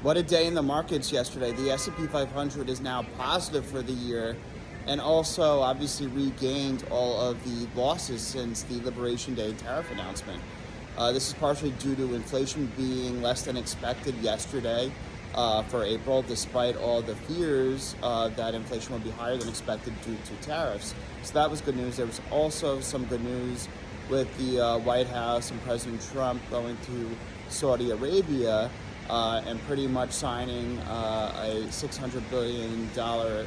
What a day in the markets yesterday. The S&P 500 is now positive for the year and also obviously regained all of the losses since the Liberation Day tariff announcement. This is partially due to inflation being less than expected yesterday for April, despite all the fears that inflation would be higher than expected due to tariffs. So that was good news. There was also some good news with the White House and President Trump going to Saudi Arabia and pretty much signing a $600 billion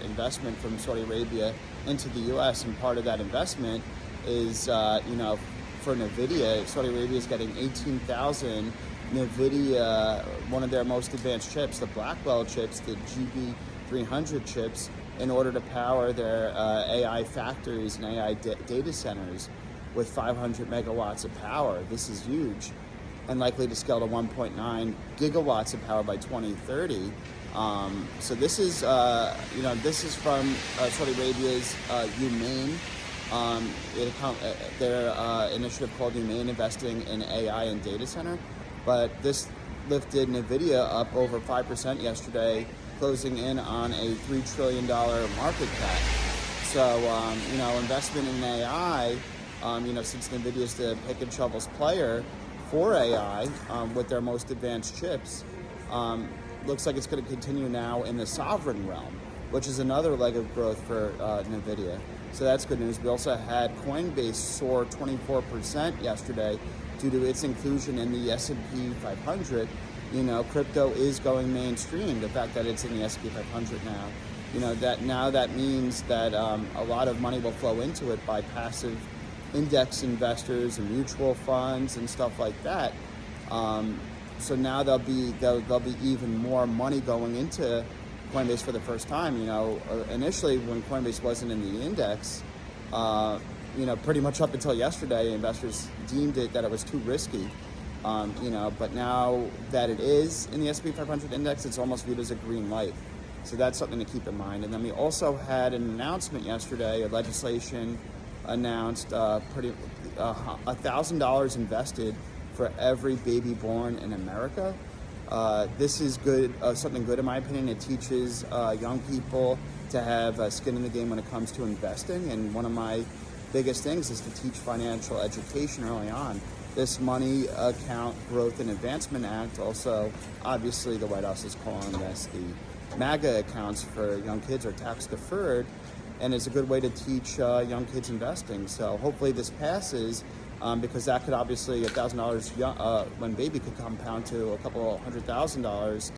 investment from Saudi Arabia into the U.S. And part of that investment is, for NVIDIA, Saudi Arabia is getting 18,000 NVIDIA, one of their most advanced chips, the Blackwell chips, the GB300 chips, in order to power their AI factories and AI data centers with 500 megawatts of power. This is huge, and likely to scale to 1.9 gigawatts of power by 2030. So this is, this is from Saudi Arabia's UMAIN. Their initiative called UMAIN, investing in AI and data center. But this lifted NVIDIA up over 5% yesterday, closing in on a $3 trillion market cap. So, investment in AI, since NVIDIA is the pick and shovels player for AI with their most advanced chips, looks like it's going to continue now in the sovereign realm, which is another leg of growth for NVIDIA. So that's good news. We also had Coinbase soar 24% yesterday due to its inclusion in the S&P 500. Crypto is going mainstream. The fact that it's in the S&P 500 now, that means that a lot of money will flow into it by passive index investors and mutual funds and stuff like that. So now there'll be even more money going into Coinbase for the first time. Initially when Coinbase wasn't in the index, pretty much up until yesterday, investors deemed that it was too risky. But now that it is in the S&P 500 index, it's almost viewed as a green light. So that's something to keep in mind. And then we also had an announcement yesterday, a legislation announced $1,000 invested for every baby born in America. This is good, something good in my opinion. It teaches young people to have skin in the game when it comes to investing. And one of my biggest things is to teach financial education early on. This Money Account Growth and Advancement Act, also obviously the White House is calling this the MAGA accounts for young kids, are tax deferred, and it's a good way to teach young kids investing. So hopefully this passes, because that could obviously, $1,000 when baby could compound to a couple $100,000